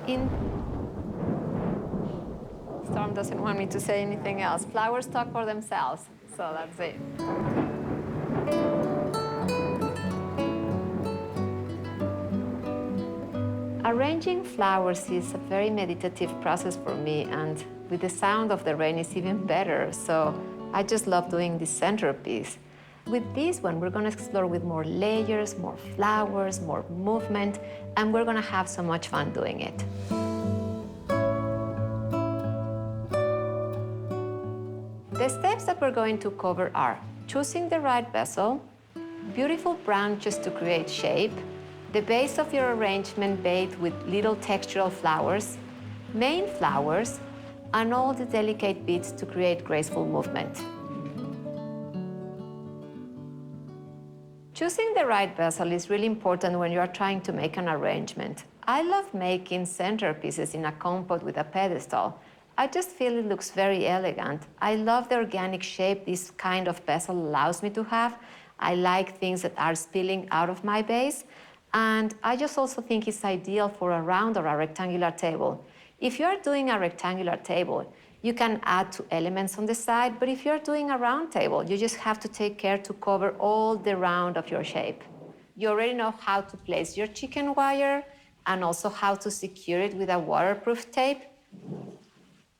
In Storm doesn't want me to say anything else. Flowers talk for themselves, so that's it. Arranging flowers is a very meditative process for me, and with the sound of the rain it's even better, so I just love doing this centerpiece. With this one, we're gonna explore with more layers, more flowers, more movement, and we're gonna have so much fun doing it. The steps that we're going to cover are choosing the right vessel, beautiful branches to create shape, the base of your arrangement bathed with little textural flowers, main flowers, and all the delicate beads to create graceful movement. Choosing the right vessel is really important when you are trying to make an arrangement. I love making centerpieces in a compote with a pedestal. I just feel it looks very elegant. I love the organic shape this kind of vessel allows me to have. I like things that are spilling out of my base. And I just also think it's ideal for a round or a rectangular table. If you're doing a rectangular table, you can add 2 elements on the side, but if you're doing a round table, you just have to take care to cover all the round of your shape. You already know how to place your chicken wire and also how to secure it with a waterproof tape.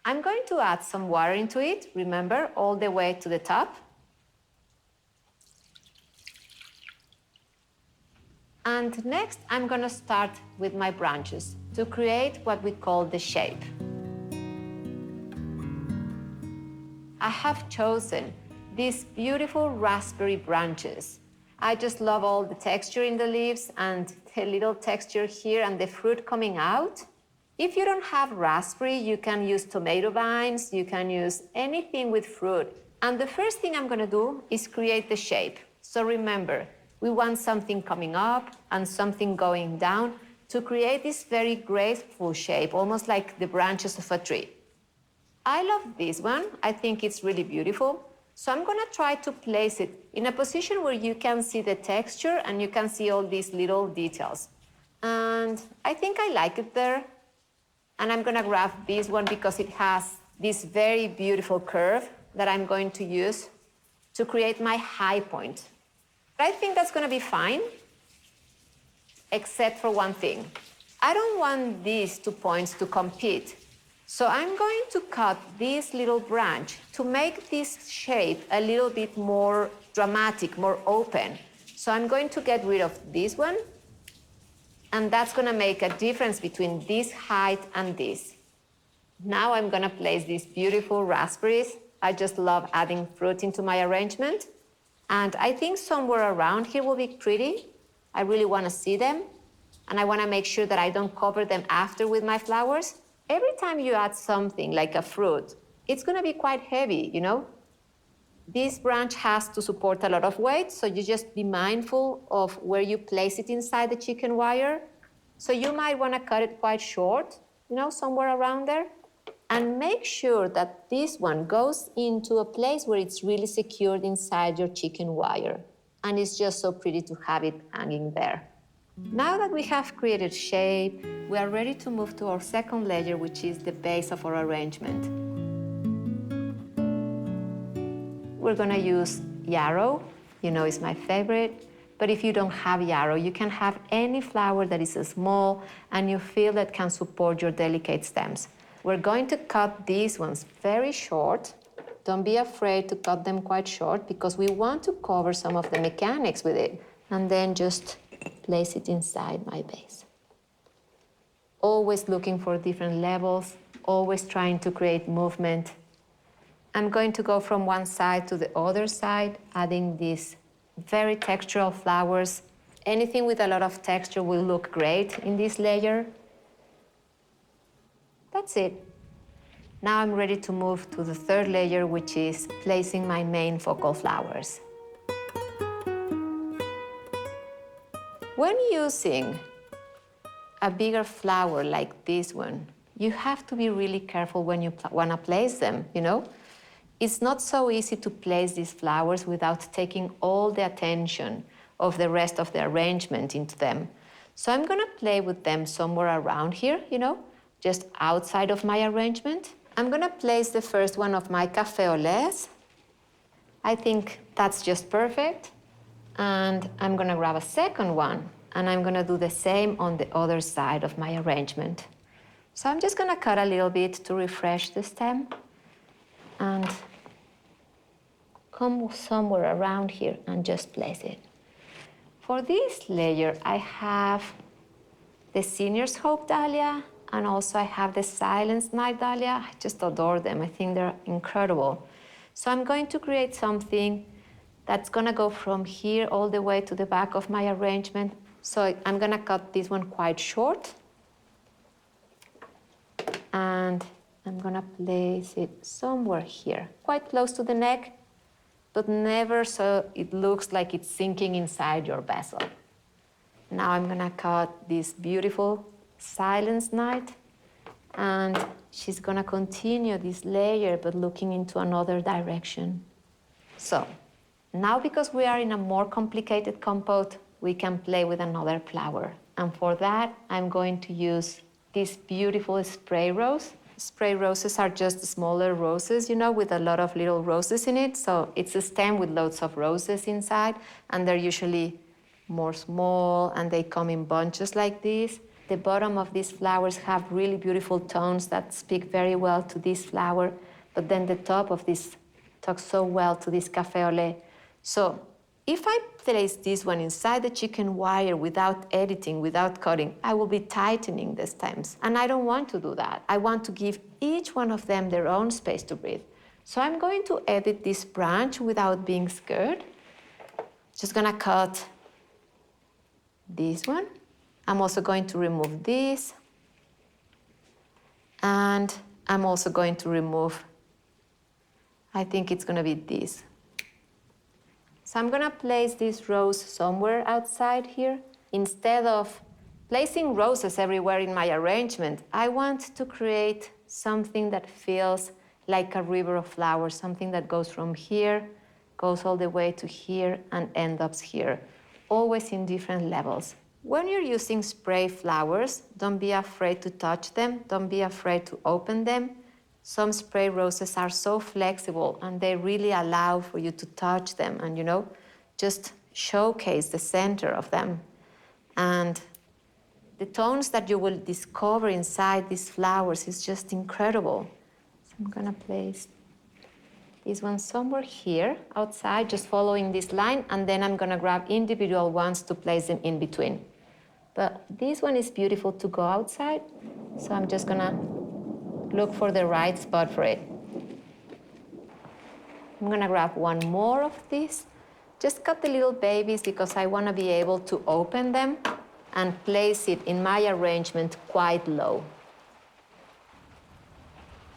I'm going to add some water into it, remember, all the way to the top. And next, I'm going to start with my branches to create what we call the shape. I have chosen these beautiful raspberry branches. I just love all the texture in the leaves and the little texture here and the fruit coming out. If you don't have raspberry, you can use tomato vines, you can use anything with fruit. And the first thing I'm going to do is create the shape. So remember, we want something coming up and something going down to create this very graceful shape, almost like the branches of a tree. I love this one. I think it's really beautiful. So I'm going to try to place it in a position where you can see the texture and you can see all these little details. And I think I like it there. And I'm going to grab this one because it has this very beautiful curve that I'm going to use to create my high point. I think that's going to be fine, except for one thing. I don't want these 2 points to compete. So I'm going to cut this little branch to make this shape a little bit more dramatic, more open. So I'm going to get rid of this one, and that's going to make a difference between this height and this. Now I'm going to place these beautiful raspberries. I just love adding fruit into my arrangement. And I think somewhere around here will be pretty. I really want to see them. And I want to make sure that I don't cover them after with my flowers. Every time you add something like a fruit, it's going to be quite heavy, you know? This branch has to support a lot of weight, so you just be mindful of where you place it inside the chicken wire. So you might want to cut it quite short, you know, somewhere around there. And make sure that this one goes into a place where it's really secured inside your chicken wire. And it's just so pretty to have it hanging there. Now that we have created shape, we are ready to move to our second layer, which is the base of our arrangement. We're going to use yarrow. You know, it's my favorite. But if you don't have yarrow, you can have any flower that is small and you feel that can support your delicate stems. We're going to cut these ones very short. Don't be afraid to cut them quite short because we want to cover some of the mechanics with it. And then just place it inside my base. Always looking for different levels, always trying to create movement. I'm going to go from one side to the other side, adding these very textural flowers. Anything with a lot of texture will look great in this layer. That's it. Now I'm ready to move to the third layer, which is placing my main focal flowers. When using a bigger flower like this one, you have to be really careful when you want to place them, you know? It's not so easy to place these flowers without taking all the attention of the rest of the arrangement into them. So I'm going to play with them somewhere around here, you know? just outside of my arrangement. I'm gonna place the first one of my café au laits. I think that's just perfect. And I'm gonna grab a second one, and I'm gonna do the same on the other side of my arrangement. So I'm just gonna cut a little bit to refresh the stem and come somewhere around here and just place it. For this layer, I have the Senior's Hope Dahlia, and also I have the Silence Night Dahlia. I just adore them. I think they're incredible. So I'm going to create something that's gonna go from here all the way to the back of my arrangement. So I'm gonna cut this one quite short. And I'm gonna place it somewhere here, quite close to the neck, but never so it looks like it's sinking inside your vessel. Now I'm gonna cut this beautiful Silence Night, and she's gonna continue this layer, but looking into another direction. So now, because we are in a more complicated compote, we can play with another flower. And for that, I'm going to use this beautiful spray rose. Spray roses are just smaller roses, you know, with a lot of little roses in it. So it's a stem with loads of roses inside, and they're usually more small, and they come in bunches like this. The bottom of these flowers have really beautiful tones that speak very well to this flower, but then the top of this talks so well to this café au lait. So if I place this one inside the chicken wire without editing, without cutting, I will be tightening the stems. And I don't want to do that. I want to give each one of them their own space to breathe. So I'm going to edit this branch without being scared. Just gonna cut this one. I'm also going to remove this. And I'm also going to remove, I think it's gonna be this. So I'm gonna place this rose somewhere outside here. Instead of placing roses everywhere in my arrangement, I want to create something that feels like a river of flowers, something that goes from here, goes all the way to here, and ends up here, always in different levels. When you're using spray flowers, don't be afraid to touch them, don't be afraid to open them. Some spray roses are so flexible, and they really allow for you to touch them and, you know, just showcase the center of them. And the tones that you will discover inside these flowers is just incredible. So I'm gonna place this one somewhere here outside, just following this line, and then I'm gonna grab individual ones to place them in between. But this one is beautiful to go outside, so I'm just gonna look for the right spot for it. I'm gonna grab one more of these. Just cut the little babies because I wanna be able to open them and place it in my arrangement quite low.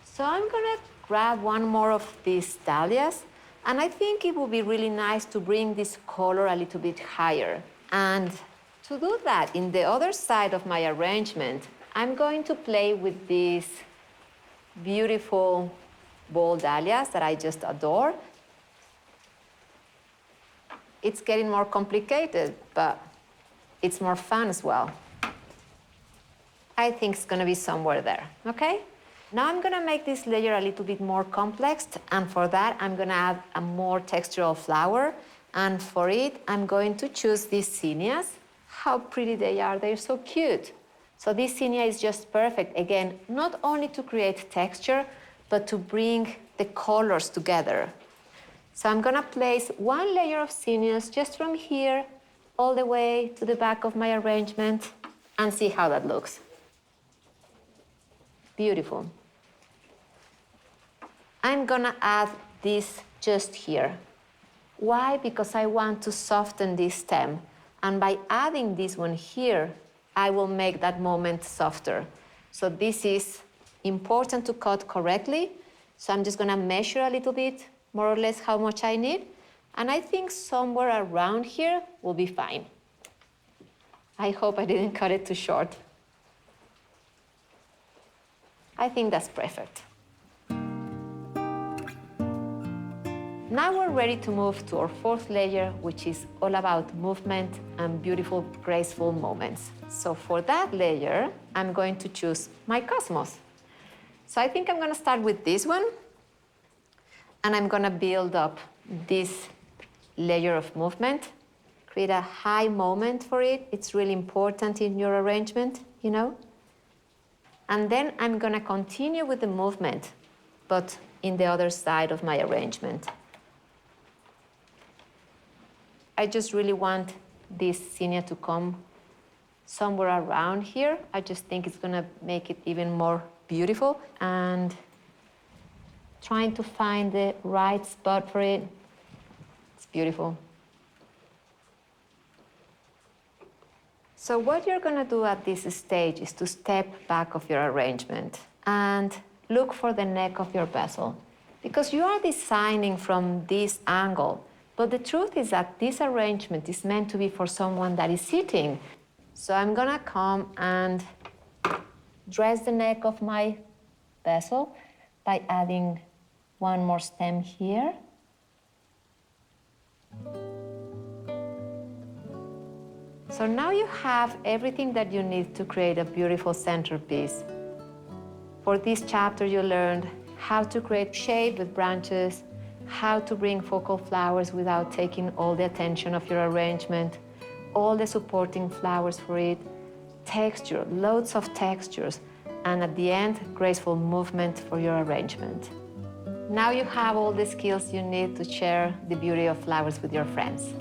So I'm gonna grab one more of these dahlias, and I think it would be really nice to bring this color a little bit higher. And to do that, in the other side of my arrangement, I'm going to play with these beautiful ball dahlias that I just adore. It's getting more complicated, but it's more fun as well. I think it's gonna be somewhere there, okay? Now I'm gonna make this layer a little bit more complex, and for that, I'm gonna add a more textural flower, and for it, I'm going to choose these zinnias. How pretty they are, they're so cute. So this zinnia is just perfect, again, not only to create texture, but to bring the colors together. So I'm gonna place one layer of zinnias just from here all the way to the back of my arrangement and see how that looks. Beautiful. I'm gonna add this just here. Why? Because I want to soften this stem. And by adding this one here, I will make that moment softer. So this is important to cut correctly. So I'm just gonna measure a little bit, more or less how much I need. And I think somewhere around here will be fine. I hope I didn't cut it too short. I think that's perfect. Now we're ready to move to our fourth layer, which is all about movement and beautiful, graceful moments. So for that layer, I'm going to choose my cosmos. So I think I'm gonna start with this one, and I'm gonna build up this layer of movement, create a high moment for it. It's really important in your arrangement, you know? And then I'm gonna continue with the movement, but in the other side of my arrangement. I just really want this zinnia to come somewhere around here. I just think it's gonna make it even more beautiful, and trying to find the right spot for it. It's beautiful. So what you're gonna do at this stage is to step back of your arrangement and look for the neck of your vessel, because you are designing from this angle. But the truth is that this arrangement is meant to be for someone that is sitting. So I'm gonna come and dress the neck of my vessel by adding one more stem here. So now you have everything that you need to create a beautiful centerpiece. For this chapter, you learned how to create shade with branches, how to bring focal flowers without taking all the attention of your arrangement, all the supporting flowers for it, texture, loads of textures, and at the end, graceful movement for your arrangement. Now you have all the skills you need to share the beauty of flowers with your friends.